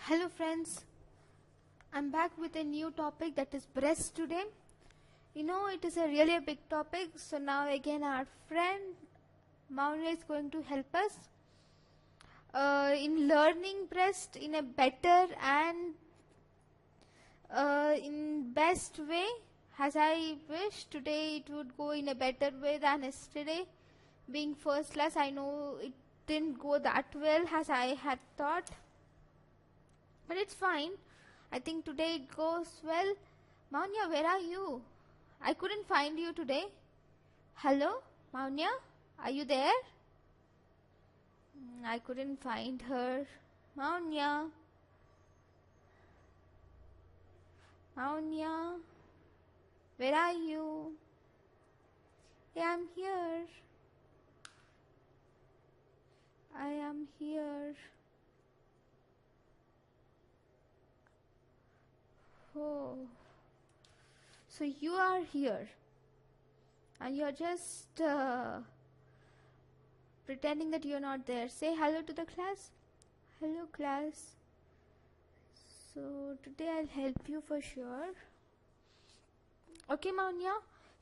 Hello friends, I'm back with a new topic, that is breast today. It is a really big topic, so now again our friend Maurya is going to help us in learning breast in a better and in best way. As I wish today it would go in a better way than yesterday. Being first class, I know it didn't go that well as I had thought. But it's fine. I think today it goes well. Maunya, where are you? I couldn't find you today. Hello, Maunya? Are you there? I couldn't find her. Maunya? Maunya? Where are you? Yeah, I'm here. I am here. Oh, so you are here and you're just pretending that you're not there. Say hello to the class. Hello class. So today I'll help you for sure. Okay, Maunya.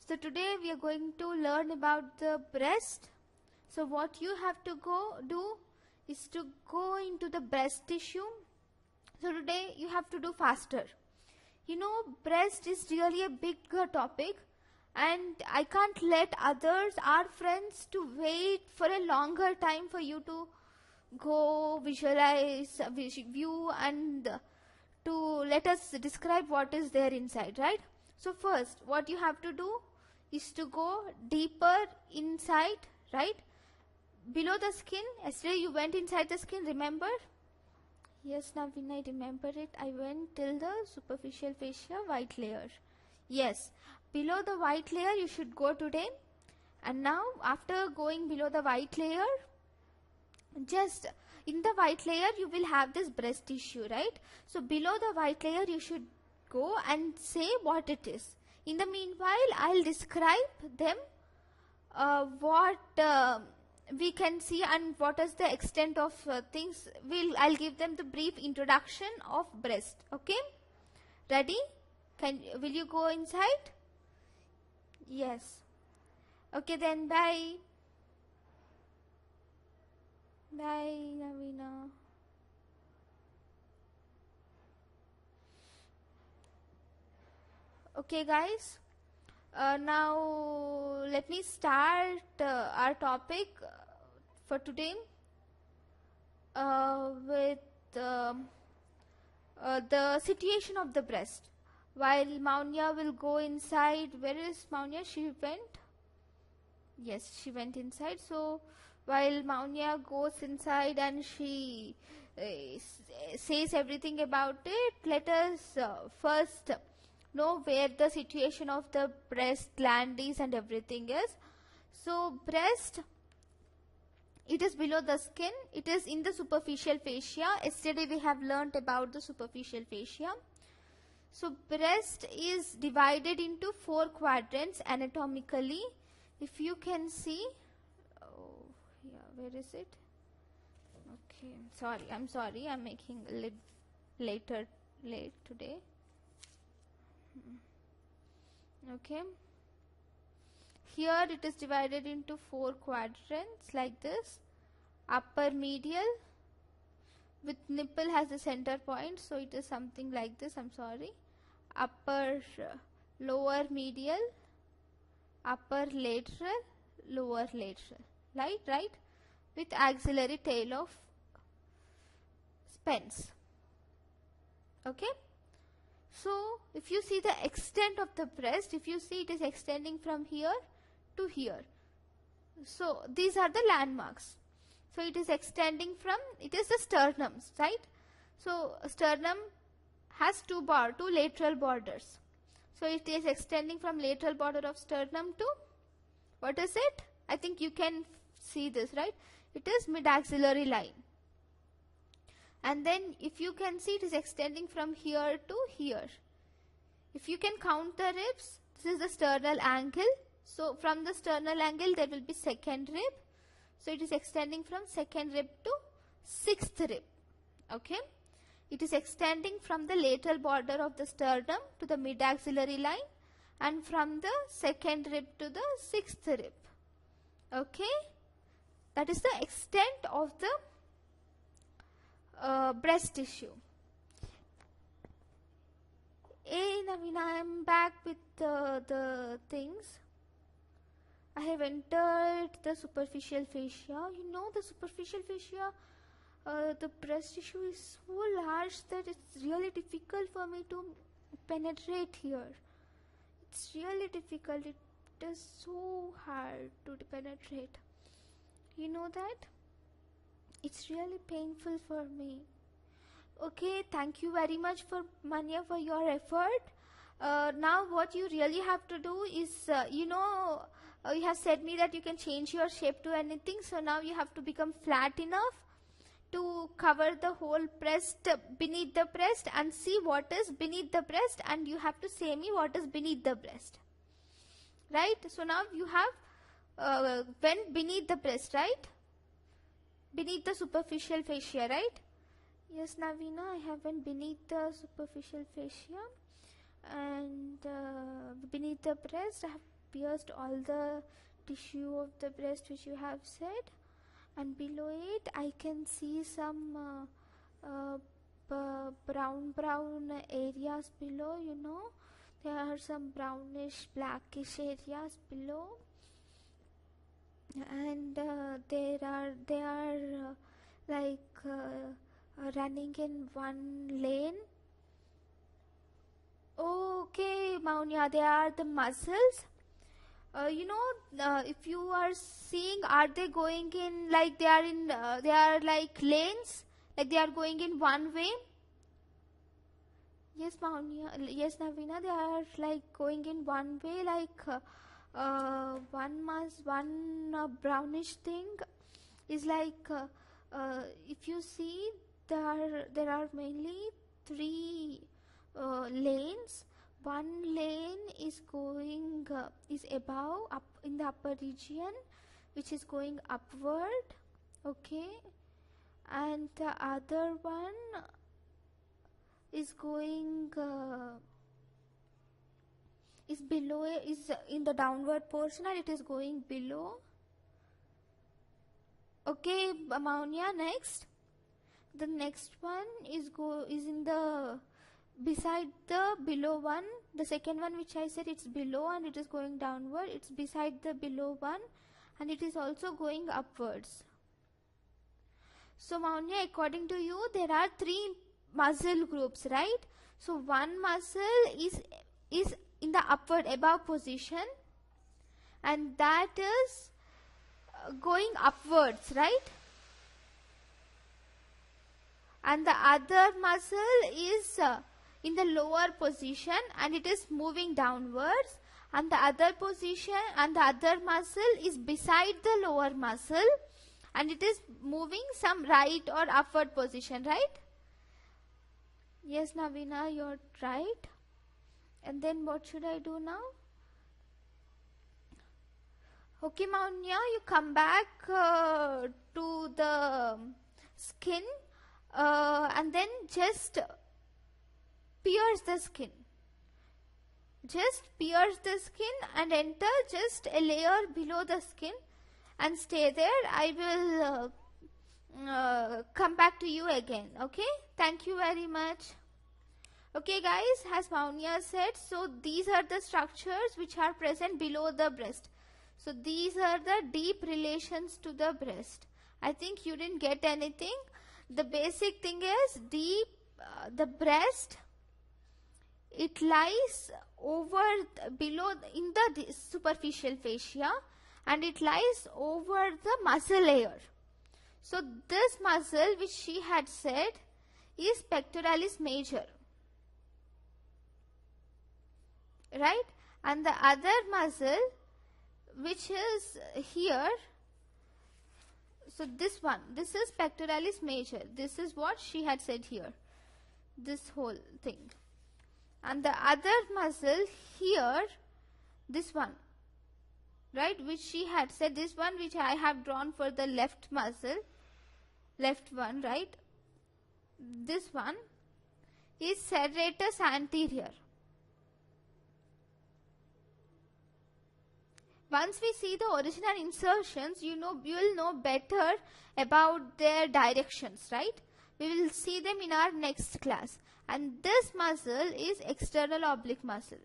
So today we are going to learn about the breast. So what you have to do is to go into the breast tissue. So today you have to do faster. Breast is really a bigger topic and I can't let our friends to wait for a longer time for you to go visualize, view and to let us describe what is there inside, right? So first, what you have to do is to go deeper inside, right? Below the skin. Yesterday you went inside the skin, remember? Yes, Naveen, I remember it. I went till the superficial fascia white layer. Yes, below the white layer you should go today. And now after going below the white layer, just in the white layer you will have this breast tissue, right? So below the white layer you should go and say what it is. In the meanwhile, I'll describe them, what we can see and what is the extent of things. I'll give them the brief introduction of breast. Okay, ready? Will you go inside? Yes. Okay then, bye. Bye, Navina. Okay guys, now let me start our topic for today with the situation of the breast. While Maunya will go inside, where is Maunya? She went? Yes, she went inside. So while Maunya goes inside and she says everything about it, let us first know where the situation of the breast gland is and everything is. So breast, it is below the skin. It is in the superficial fascia. Yesterday we have learnt about the superficial fascia. So breast is divided into 4 quadrants anatomically. If you can see, oh yeah, where is it? Okay, I'm sorry, I'm making a late today. Okay, here it is divided into 4 quadrants like this. Upper medial with nipple has a center point, so it is something like this. I'm sorry. Upper lower medial, upper lateral, lower lateral, right, with axillary tail of Spence. Okay. So if you see the extent of the breast, if you see it is extending from here to here. So these are the landmarks. So it is extending from, it is the sternum, right? So sternum has two lateral borders. So it is extending from lateral border of sternum to, what is it? I think you can see this, right? It is mid-axillary line. And then if you can see, it is extending from here to here. If you can count the ribs, this is the sternal angle. So from the sternal angle there will be second rib. So it is extending from second rib to 6th rib. Okay. It is extending from the lateral border of the sternum to the mid-axillary line and from the second rib to the sixth rib. Okay, that is the extent of the breast tissue. Hey Navina, I am back with the things. I have entered the superficial fascia. You know, the superficial fascia, the breast tissue is so large that it's really difficult for me to penetrate here. It's really difficult. It is so hard to penetrate. You know that? It's really painful for me. Okay, thank you very much for Manya for your effort. Now what you really have to do is, you have said me that you can change your shape to anything. So now you have to become flat enough to cover the whole breast, beneath the breast, and see what is beneath the breast, and you have to say me what is beneath the breast. Right? So now you have went beneath the breast, right? Beneath the superficial fascia, right? Yes, Navina, I have went beneath the superficial fascia, and beneath the breast I have pierced all the tissue of the breast which you have said, and below it I can see some brown areas below. You know, there are some brownish blackish areas below, and they are running in one lane. Okay, Maunya, they are the muscles. If you are seeing, are they going in like they are like lanes, like they are going in one way? Yes, Maunya, yes, Navina, they are like going in one way, like one brownish thing is like, if you see, there are mainly three lanes. One lane is going is above, up in the upper region, which is going upward. Okay, and the other one is going is below, is in the downward portion, and it is going below. Okay, Ammonia, next. The next one is in the beside the below one. The second one which I said, it's below and it is going downward. It's beside the below one and it is also going upwards. So Maunya, according to you, there are three muscle groups, right? So one muscle is in the upward above position, and that is going upwards, right? And the other muscle is in the lower position and it is moving downwards, and the other position and the other muscle is beside the lower muscle and it is moving some right or upward position, right? Yes, Navina, you're right. And then what should I do now? Okay, Maunya, you come back to the skin and then just pierce the skin. Just pierce the skin and enter just a layer below the skin and stay there. I will come back to you again. Okay, thank you very much. Okay guys, as Maunya said, so these are the structures which are present below the breast. So these are the deep relations to the breast. I think you didn't get anything. The basic thing is deep, the breast, it lies over below in the superficial fascia and it lies over the muscle layer. So this muscle which she had said is pectoralis major, right? And the other muscle which is here, so this one, this is pectoralis major. This is what she had said here, this whole thing. And the other muscle here, this one, right, which she had said, this one which I have drawn for the left muscle, left one, right, this one, is serratus anterior. Once we see the origin and insertions, you will know better about their directions, right? We will see them in our next class. And this muscle is external oblique muscle.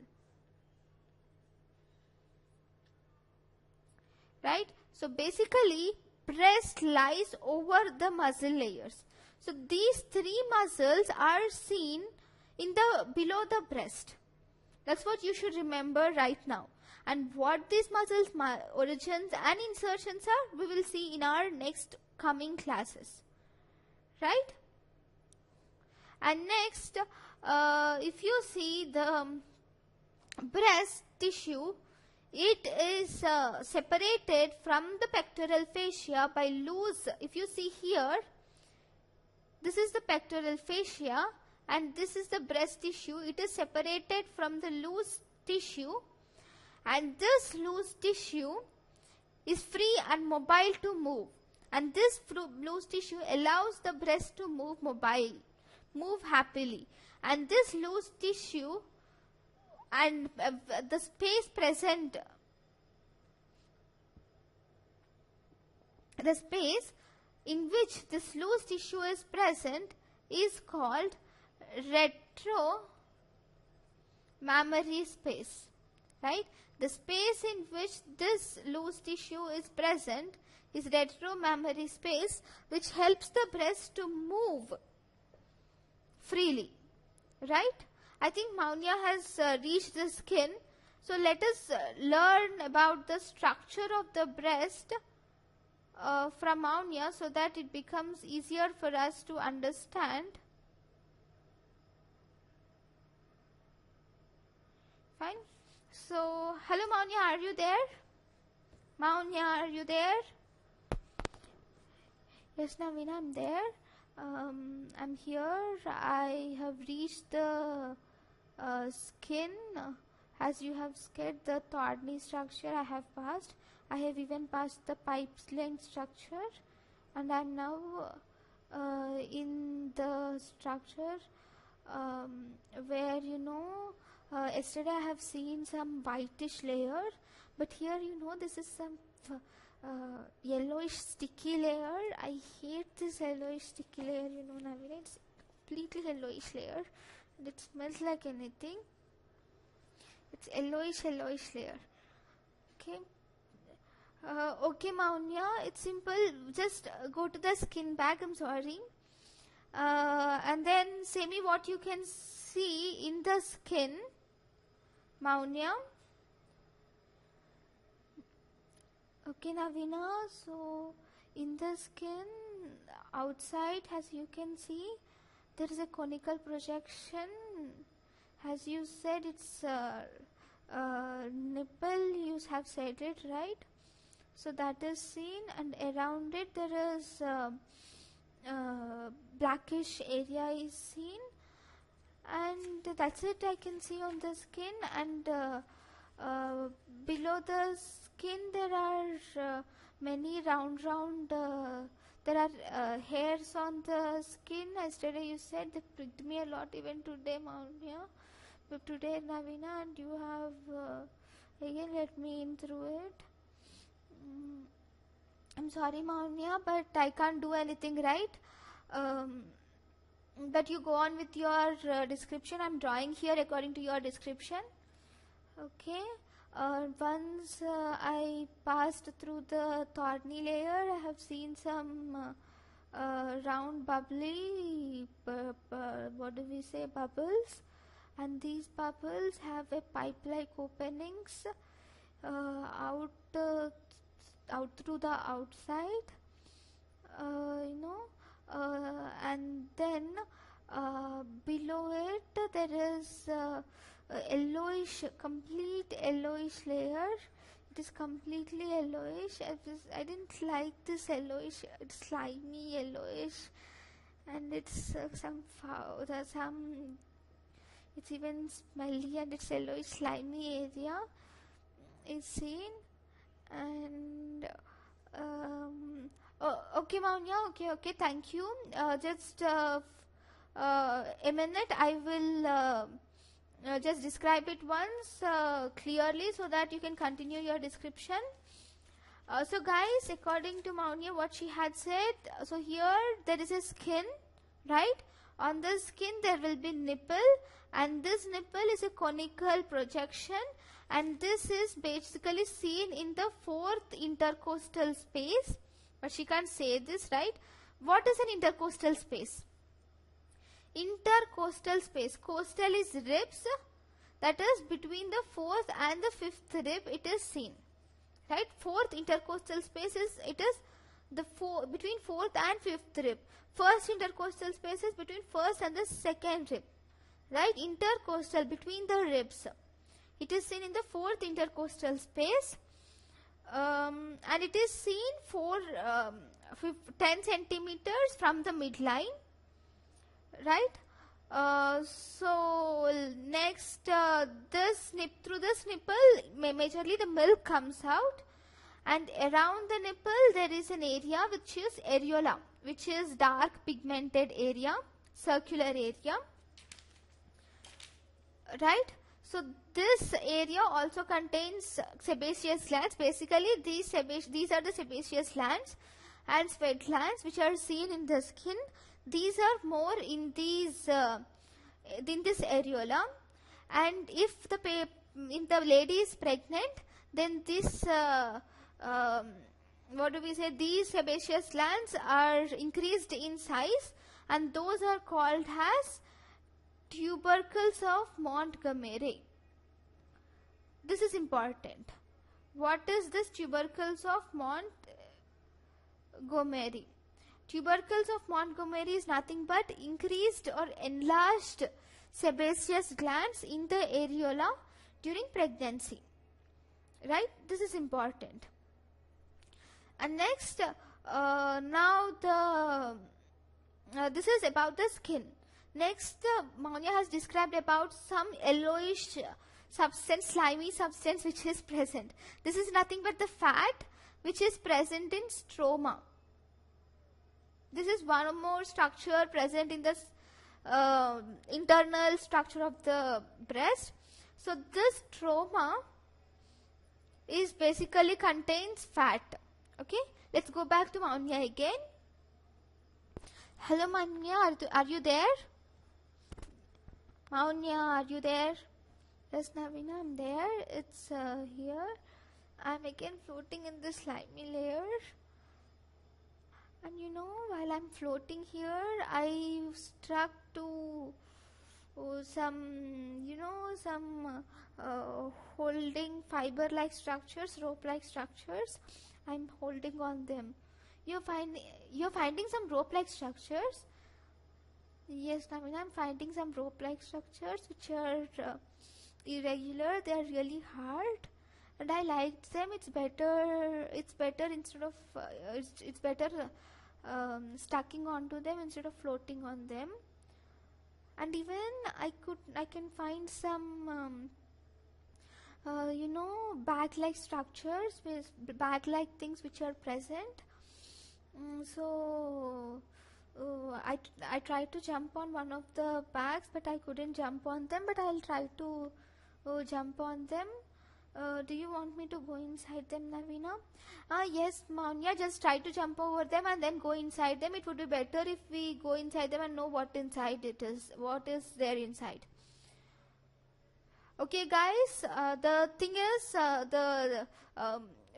Right? So basically, breast lies over the muscle layers. So these three muscles are seen in the below the breast. That's what you should remember right now. And what these muscles origins and insertions are, we will see in our next coming classes. Right? And next, if you see the breast tissue, it is separated from the pectoral fascia by loose. If you see here, this is the pectoral fascia and this is the breast tissue. It is separated from the loose tissue, and this loose tissue is free and mobile to move, and this loose tissue allows the breast to move happily, and this loose tissue and the space present, the space in which this loose tissue is present is called retro-mammary space, right? The space in which this loose tissue is present is retro-mammary space, which helps the breast to move freely, right? I think Maunya has reached the skin. So let us learn about the structure of the breast from Maunya so that it becomes easier for us to understand. Fine. So, hello Maunya, are you there? Maunya, are you there? Yes, Navina, I'm there. I'm here. I have reached the skin. As you have sketched the Thorny structure, I have passed. I have even passed the pipe's length structure, and I am now in the structure where yesterday I have seen some whitish layer, but here this is some yellowish sticky layer. I hate this yellowish sticky layer, Navina. It's completely yellowish layer and it smells like anything. It's yellowish layer. Okay. Okay, Maunya, it's simple. Just go to the skin bag. I'm sorry. And then say me what you can see in the skin, Maunya. Okay, Navina. So in the skin outside, as you can see, there is a conical projection. As you said, it's nipple. You have said it right. So that is seen, and around it there is blackish area is seen, and that's it I can see on the skin. And below the skin there are many round there are hairs on the skin. Yesterday you said they pricked me a lot, even today, Maunya, but today, Navina, and you have again let me in through it. I'm sorry, Maunya, but I can't do anything, right? But you go on with your description. I'm drawing here according to your description. Okay. Once I passed through the thorny layer, I have seen some round bubbly, what do we say, bubbles, and these bubbles have a pipe-like openings out through the outside, and then below it there is yellowish, complete yellowish layer. It is completely yellowish. I didn't like this yellowish, it's slimy yellowish, and it's it's even smelly, and it's yellowish slimy area is seen. And okay, Maunya, okay, thank you. Just a minute. I will just describe it once clearly so that you can continue your description. So guys, according to Maunia, what she had said, so here there is a skin, right? On the skin there will be nipple, and this nipple is a conical projection, and this is basically seen in the fourth intercostal space. But she can't say this, right? What is an intercostal space? Intercostal space. Costal is ribs, that is between the fourth and the fifth rib it is seen. Right? Fourth intercostal space is, it is the between fourth and fifth rib. First intercostal space is between first and the second rib. Right? Intercostal, between the ribs. It is seen in the fourth intercostal space, and it is seen for 10 centimeters from the midline. Right? So next, through this nipple, majorly the milk comes out, and around the nipple there is an area which is areola, which is dark pigmented area, circular area. Right? So this area also contains sebaceous glands. Basically these are the sebaceous glands and sweat glands which are seen in the skin. These are more in this areola, and if the lady is pregnant, then this these sebaceous glands are increased in size, and those are called as tubercles of Montgomery. This is important. What is this tubercles of Montgomery? Tubercles of Montgomery is nothing but increased or enlarged sebaceous glands in the areola during pregnancy. Right? This is important. And next, this is about the skin. Next, Maunia has described about some yellowish substance, slimy substance which is present. This is nothing but the fat which is present in stroma. This is one more structure present in the internal structure of the breast. So this stroma is basically contains fat. Okay, let's go back to Maunia again. Hello Maunia, are you there? Maunia, are you there? Yes, Navina, I'm there. It's here. I'm again floating in this slimy layer. And you know, while I'm floating here, I struck to some holding fiber-like structures, rope-like structures. I'm holding on them. You're finding some rope-like structures? Yes, Navina, I'm finding some rope-like structures which are irregular. They are really hard, and I liked them. It's better instead of it's better stacking onto them instead of floating on them. And even I can find some bag-like structures, bag-like things which are present. So I tried to jump on one of the bags, but I couldn't jump on them. But I'll try to jump on them. Do you want me to go inside them, Navina? Yes, Maunia, just try to jump over them and then go inside them. It would be better if we go inside them and know what inside it is, what is there inside. Okay, guys, the thing is, the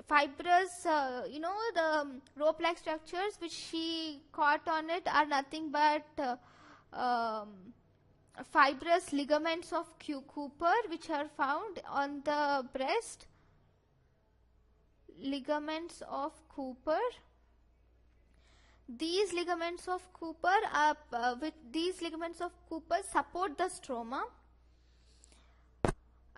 fibrous, the rope-like structures which she caught on it are nothing but fibrous ligaments of Cooper which are found on the breast. Ligaments of Cooper. These ligaments of Cooper support the stroma,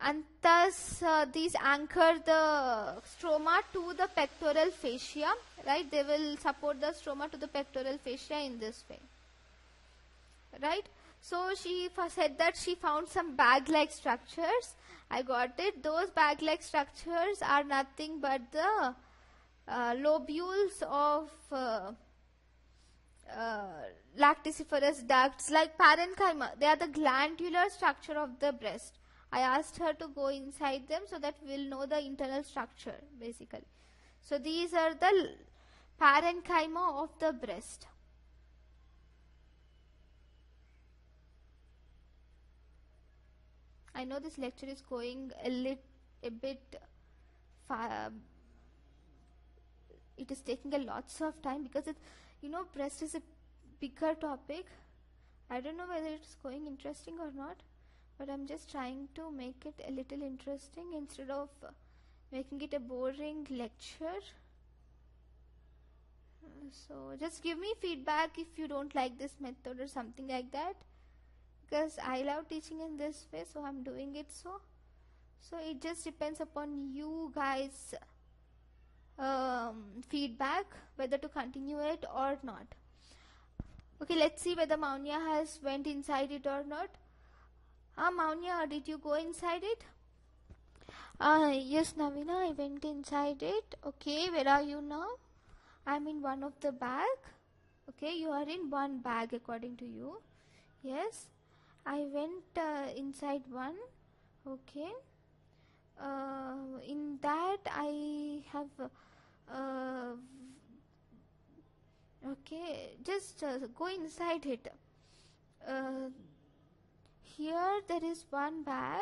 and thus these anchor the stroma to the pectoral fascia. Right? They will support the stroma to the pectoral fascia in this way. Right? So she said that she found some bag-like structures. I got it. Those bag-like structures are nothing but the lobules of lacticiferous ducts like parenchyma. They are the glandular structure of the breast. I asked her to go inside them so that we'll know the internal structure basically. So these are the parenchyma of the breast. I know this lecture is going a bit far. It is taking a lots of time because it, breast is a bigger topic. I don't know whether it's going interesting or not, but I'm just trying to make it a little interesting instead of making it a boring lecture. So just give me feedback if you don't like this method or something like that, because I love teaching in this way, so I'm doing it. So it just depends upon you guys feedback whether to continue it or not. Okay, let's see whether Maunya has went inside it or not. Maunya, did you go inside it? Yes, Navina, I went inside it. Okay, where are you now? I'm in one of the bag. Okay, you are in one bag according to you. Yes, I went inside one. Okay, in that I have okay, just go inside it. Here there is one bag.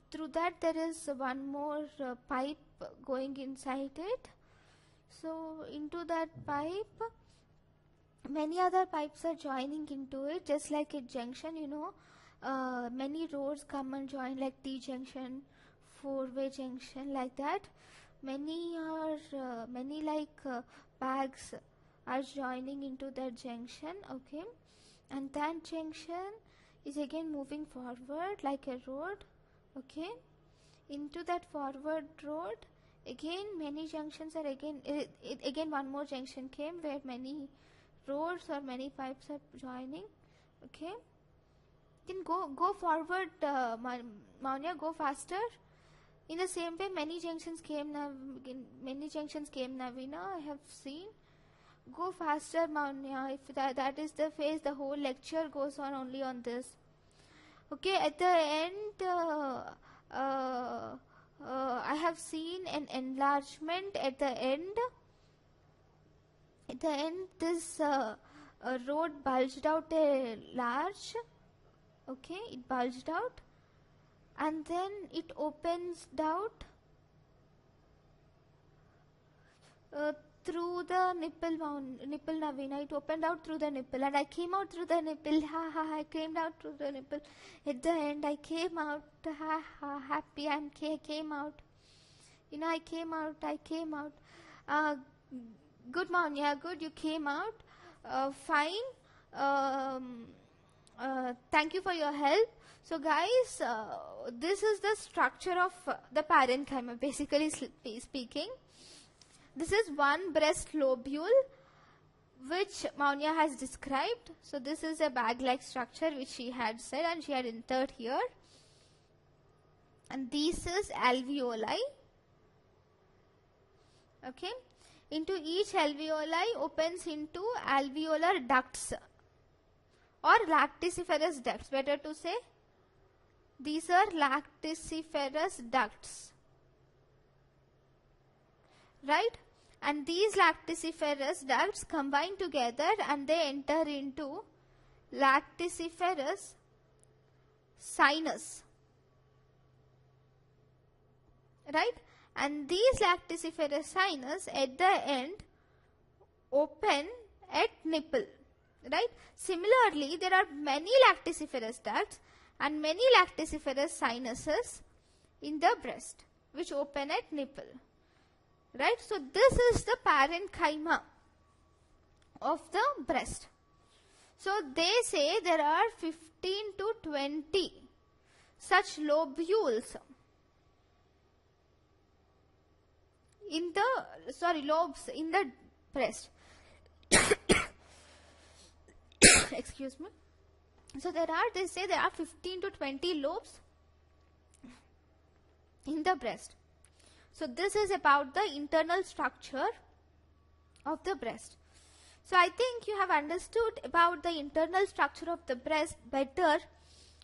Through that there is one more pipe going inside it. So into that pipe, many other pipes are joining into it, just like a junction, many roads come and join, like T junction, four-way junction, like that. Many bags are joining into that junction. Okay, and that junction is again moving forward like a road. Okay, into that forward road again many junctions are again one more junction came where many roads or many pipes are joining. Okay, then go forward, Maunya, go faster. In the same way, many junctions came, Navina, I have seen. Go faster, Maunya. If that is the phase, the whole lecture goes on only on this. Okay, at the end, I have seen an enlargement at the end. At the end, this road bulged out a large. Okay, it bulged out. And then it opens out through the nipple, Navina. It opened out through the nipple, and I came out through the nipple. I came out through the nipple. At the end, I came out. Happy, and came out. I came out. Good, Maunya. Good, you came out. Fine. Thank you for your help. So guys, this is the structure of the parenchyma, basically speaking. This is one breast lobule which Maunya has described. So this is a bag-like structure which she had said, and she had entered here. And this is alveoli. Okay. Into each alveoli opens into alveolar ducts or lacticiferous ducts, better to say. These are lacticiferous ducts, right? And these lacticiferous ducts combine together and they enter into lacticiferous sinus, right? And these lacticiferous sinus at the end open at nipple, right? Similarly, there are many lacticiferous ducts and many lacticiferous sinuses in the breast which open at nipple, right? So this is the parenchyma of the breast. So they say there are 15 to 20 such lobules in the lobes in the breast. Excuse me. So they say there are 15 to 20 lobes in the breast. So this is about the internal structure of the breast. So I think you have understood about the internal structure of the breast better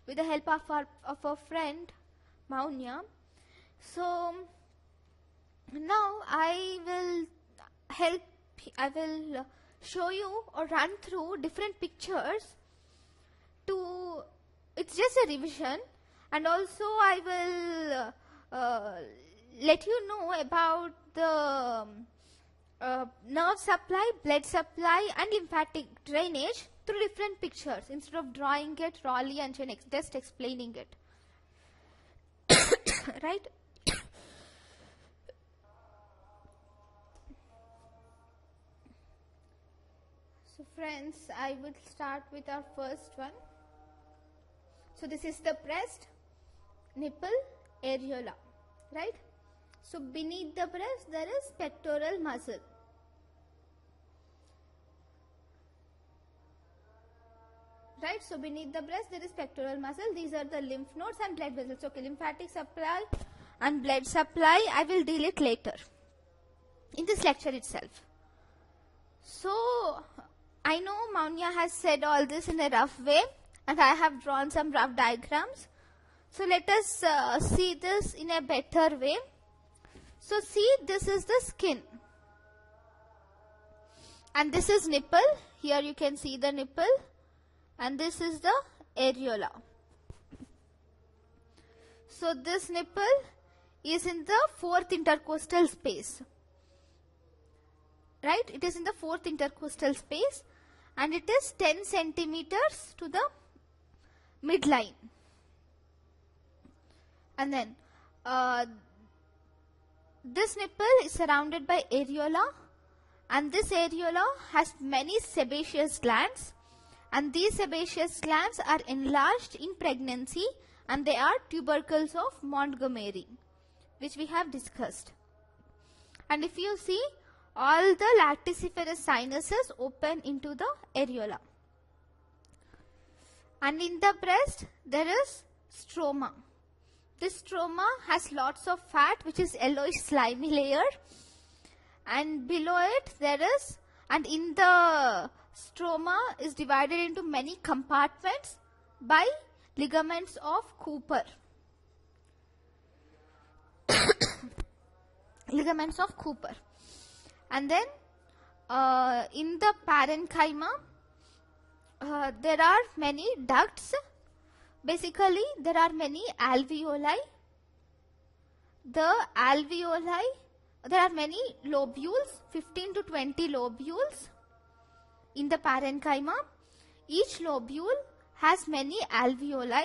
with the help of our friend Maunya. So now I will show you or run through different pictures to, it's just a revision, and also I will let you know about the nerve supply, blood supply and lymphatic drainage through different pictures instead of drawing it rawly and just explaining it. Right? So friends, I will start with our first one. So this is the breast, nipple, areola, right? So beneath the breast there is pectoral muscle. Right, so beneath the breast there is pectoral muscle. These are the lymph nodes and blood vessels. Okay, lymphatic supply and blood supply I will deal it later in this lecture itself. So I know Maunya has said all this in a rough way and I have drawn some rough diagrams. So let us see this in a better way. So see, this is the skin and this is nipple. Here you can see the nipple. And this is the areola. So this nipple is in the fourth intercostal space. Right? It is in the fourth intercostal space and it is 10 centimeters to the midline. And then this nipple is surrounded by areola, and this areola has many sebaceous glands. And these sebaceous glands are enlarged in pregnancy and they are tubercles of Montgomery, which we have discussed. And if you see, all the lactiferous sinuses open into the areola. And in the breast there is stroma. This stroma has lots of fat, which is yellowish slimy layer, and below it there is, and in the stroma is divided into many compartments by ligaments of Cooper. Ligaments of Cooper. And then in the parenchyma there are many ducts. Basically there are many alveoli. The alveoli, there are many lobules, 15 to 20 lobules in the parenchyma. Each lobule has many alveoli.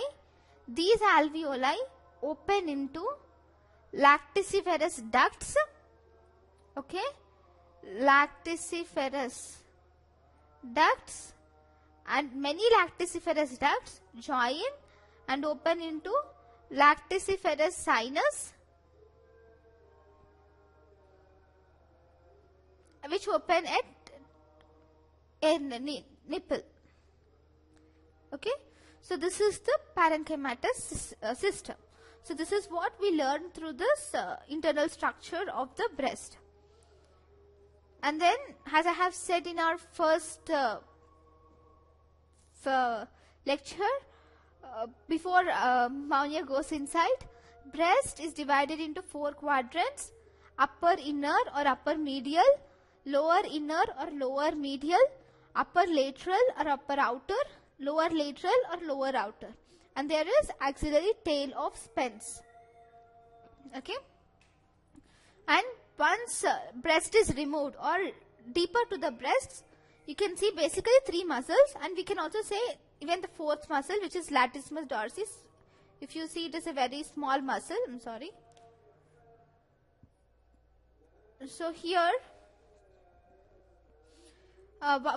These alveoli open into lactiferous ducts. Okay, lactiferous ducts, and many lactiferous ducts join and open into lactiferous sinus, which open at nipple. Okay, so this is the parenchymatous system. So this is what we learned through this internal structure of the breast. And then, as I have said in our first lecture, before Maunya goes inside, breast is divided into 4 quadrants: upper inner or upper medial, lower inner or lower medial, upper lateral or upper outer, lower lateral or lower outer, and there is axillary tail of Spence. Okay, and once breast is removed or deeper to the breasts, you can see basically 3 muscles, and we can also say even the 4th muscle, which is latissimus dorsis. If you see, it is a very small muscle. I'm sorry. So here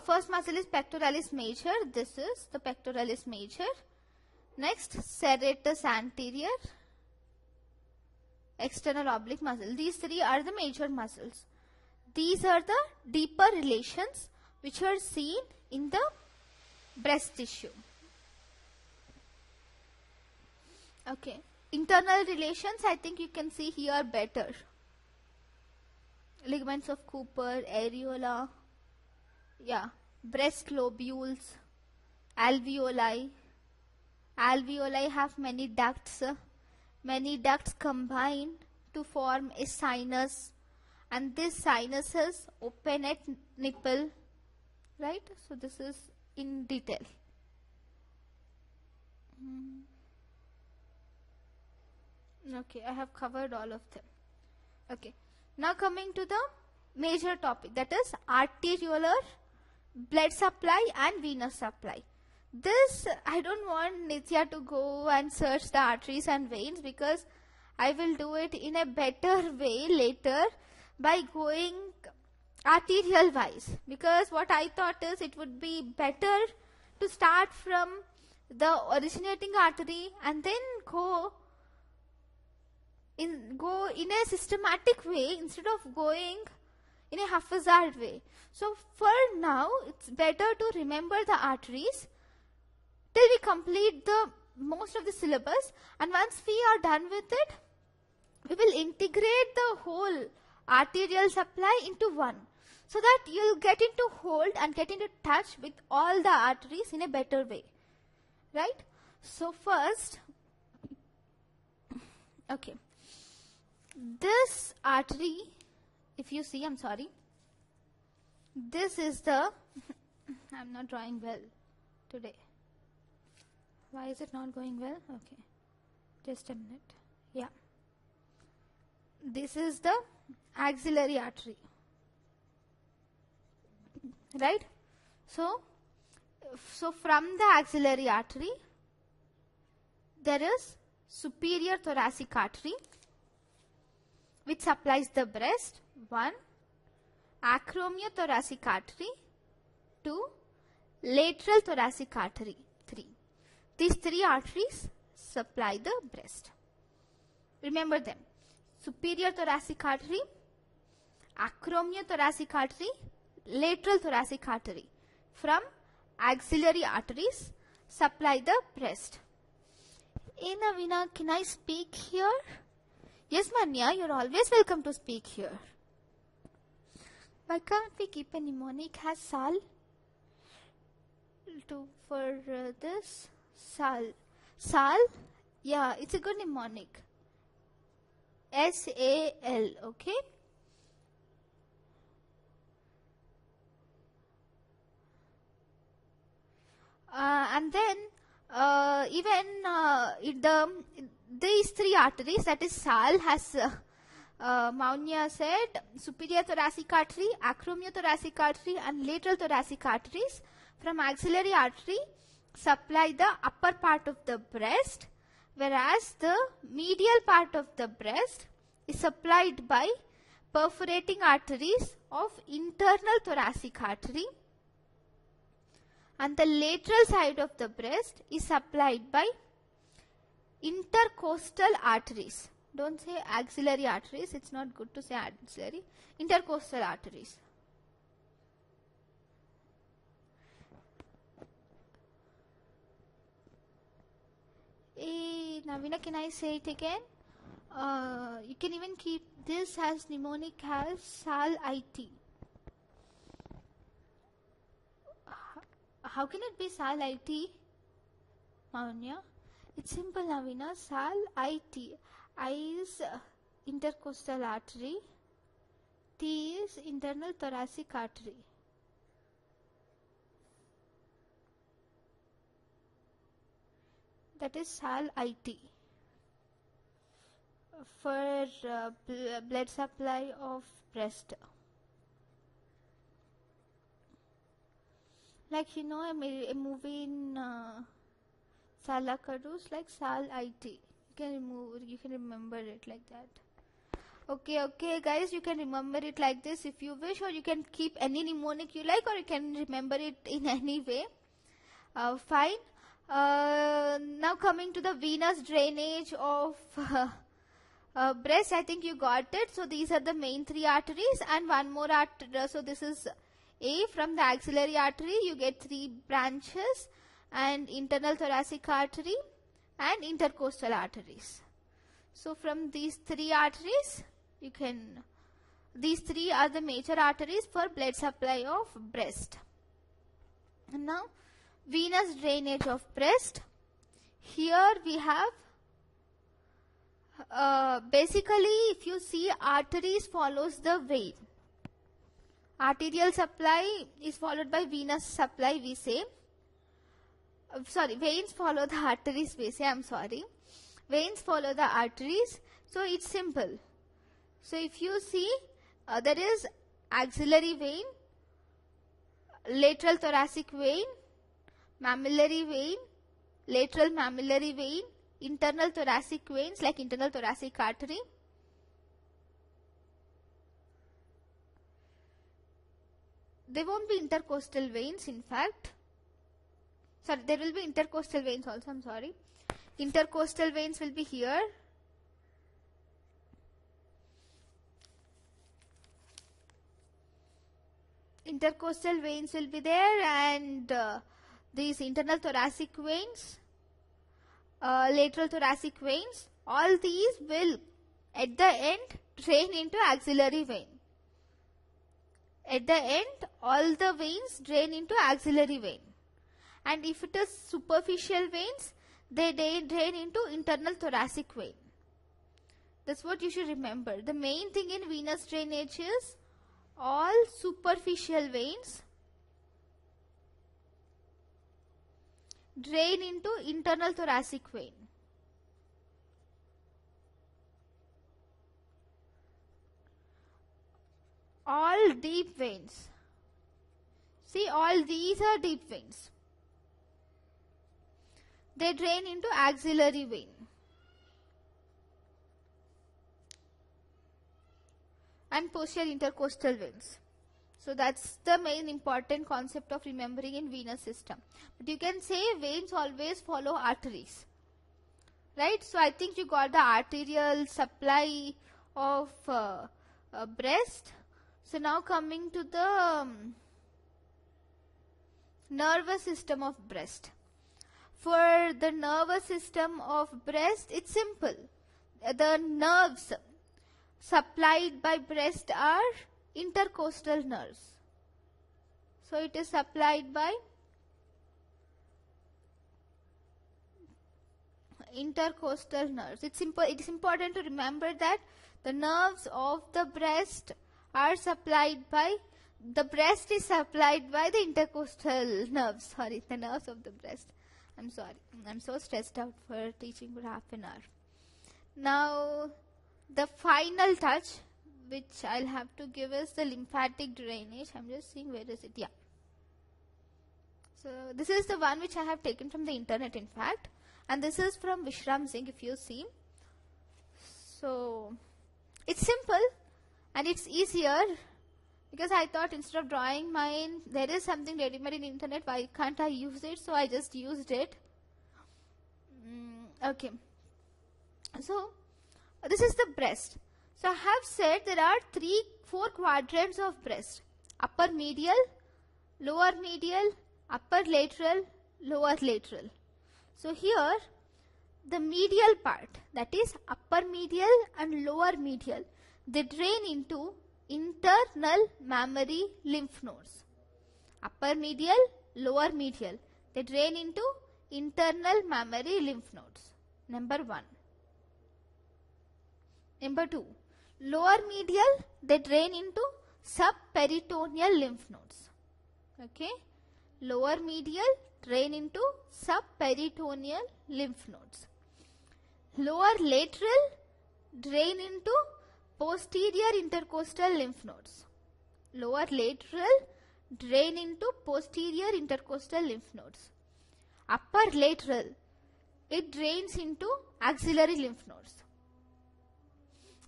first muscle is pectoralis major. This is the pectoralis major. Next, serratus anterior, external oblique muscle. These 3 are the major muscles. These are the deeper relations which are seen in the breast tissue. Okay, internal relations I think you can see here better. Ligaments of Cooper, areola, Yeah, breast lobules, alveoli. Alveoli have many ducts. Many ducts combine to form a sinus, and these sinuses open at nipple, right? So this is in detail. Okay, I have covered all of them. Okay, now coming to the major topic, that is arteriolar blood supply and venous supply. This, I don't want Nitya to go and search the arteries and veins, because I will do it in a better way later by going arterial wise, because what I thought is it would be better to start from the originating artery and then go in a systematic way instead of going in a haphazard way. So for now, it's better to remember the arteries till we complete the most of the syllabus, and once we are done with it, we will integrate the whole arterial supply into one, so that you'll get into hold and get into touch with all the arteries in a better way, right? So first, okay, this artery, if you see, I'm sorry, this is the I'm not drawing well today. Why is it not going well? Okay, just a minute. Yeah, this is the axillary artery, right? So from the axillary artery, there is superior thoracic artery, which supplies the breast, 1, acromiothoracic artery, 2, lateral thoracic artery, 3. These 3 arteries supply the breast. Remember them: superior thoracic artery, acromiothoracic artery, lateral thoracic artery. From axillary arteries supply the breast. Hey Navina, can I speak here? Yes, Manya, you're always welcome to speak here. Why can't we keep a mnemonic as Sal? For this, Sal. Sal? Yeah, it's a good mnemonic. S-A-L, okay? And then these 3 arteries, that is Sal, has Maunya said, superior thoracic artery, acromiothoracic artery and lateral thoracic arteries from axillary artery supply the upper part of the breast, whereas the medial part of the breast is supplied by perforating arteries of internal thoracic artery, and the lateral side of the breast is supplied by intercostal arteries. Don't say axillary arteries, it's not good to say axillary. Intercostal arteries. Hey, Navina, can I say it again? You can even keep this as mnemonic as Sal IT. How can it be Sal IT, Maunya? It's simple, Navina. Sal IT. I is intercostal artery. T is internal thoracic artery. That is Sal IT. For blood supply of breast. Like, you know, a movie in Sala Kadus, like Sal IT. You can remember it like that. Okay, guys, you can remember it like this if you wish, or you can keep any mnemonic you like, or you can remember it in any way. Fine. Now coming to the venous drainage of breast, I think you got it. So these are the main 3 arteries and one more artery. So this is A. From the axillary artery, you get 3 branches, and internal thoracic artery and intercostal arteries. So from these 3 arteries, these 3 are the major arteries for blood supply of breast. Now, venous drainage of breast. Here we have basically, if you see, arteries follows the vein. Arterial supply is followed by venous supply, we say. Veins follow the arteries, we say. Veins follow the arteries. So it's simple. So if you see, there is axillary vein, lateral thoracic vein, mammillary vein, lateral mammillary vein, internal thoracic veins like internal thoracic artery. There won't be intercostal veins, in fact. Sorry, there will be intercostal veins also, I'm sorry. Intercostal veins will be here. Intercostal veins will be there, and these internal thoracic veins, lateral thoracic veins, all these will at the end drain into axillary vein. At the end, all the veins drain into axillary vein. And if it is superficial veins, they drain into internal thoracic vein. That's what you should remember. The main thing in venous drainage is all superficial veins drain into internal thoracic vein. All deep veins. See, all these are deep veins. They drain into axillary vein. And posterior intercostal veins. So that's the main important concept of remembering in venous system. But you can say veins always follow arteries. Right? So I think you got the arterial supply of breast. So now coming to the nervous system of breast. For the nervous system of breast, it's simple. The nerves supplied by breast are intercostal nerves. So it is supplied by intercostal nerves. It is important to remember that the nerves of the breast are supplied by, the breast is supplied by the intercostal nerves. Sorry, the nerves of the breast. I'm sorry. I'm so stressed out for teaching for half an hour. Now, the final touch which I'll have to give is the lymphatic drainage. I'm just seeing where is it. Yeah. So this is the one which I have taken from the internet, in fact. And this is from Vishram Singh, if you see. So it's simple and it's easier, because I thought instead of drawing mine, there is something ready-made in internet, why can't I use it? So I just used it. Okay. So this is the breast. So I have said there are 4 quadrants of breast. Upper medial, lower medial, upper lateral, lower lateral. So here the medial part, that is upper medial and lower medial, they drain into internal mammary lymph nodes. Upper medial, lower medial, they drain into internal mammary lymph nodes. Number 1. Number 2, lower medial, they drain into subperitoneal lymph nodes. Okay, lower medial drain into subperitoneal lymph nodes. Lower lateral drain into posterior intercostal lymph nodes. Lower lateral drain into posterior intercostal lymph nodes. Upper lateral, it drains into axillary lymph nodes.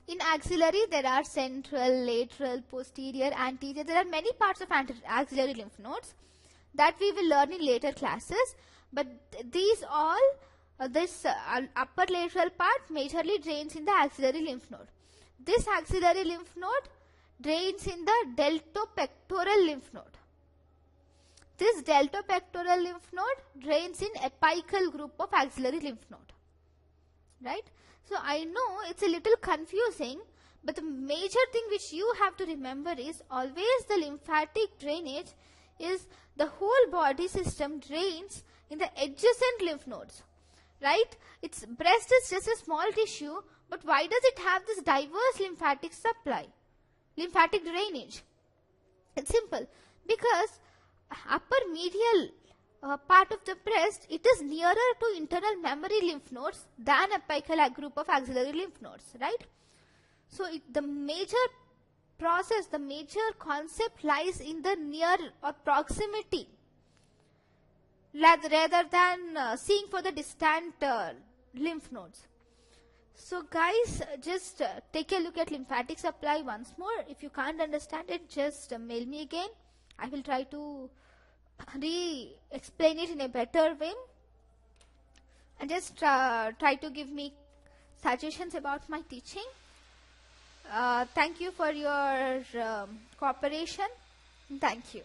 In axillary, there are central, lateral, posterior, anterior. There are many parts of axillary lymph nodes that we will learn in later classes. But these all, this upper lateral part majorly drains in the axillary lymph node. This axillary lymph node drains in the deltopectoral lymph node. This deltopectoral lymph node drains in apical group of axillary lymph node. Right? So I know it's a little confusing, but the major thing which you have to remember is always the lymphatic drainage is the whole body system drains in the adjacent lymph nodes, right? Its breast is just a small tissue, but why does it have this diverse lymphatic supply, lymphatic drainage? It's simple, because upper medial part of the breast, it is nearer to internal mammary lymph nodes than apical group of axillary lymph nodes, right? So the major process, the major concept lies in the near or proximity rather than seeing for the distant lymph nodes. So guys, just take a look at lymphatic supply once more. If you can't understand it, just mail me again. I will try to re-explain it in a better way, and just try to give me suggestions about my teaching. Thank you for your cooperation. Thank you.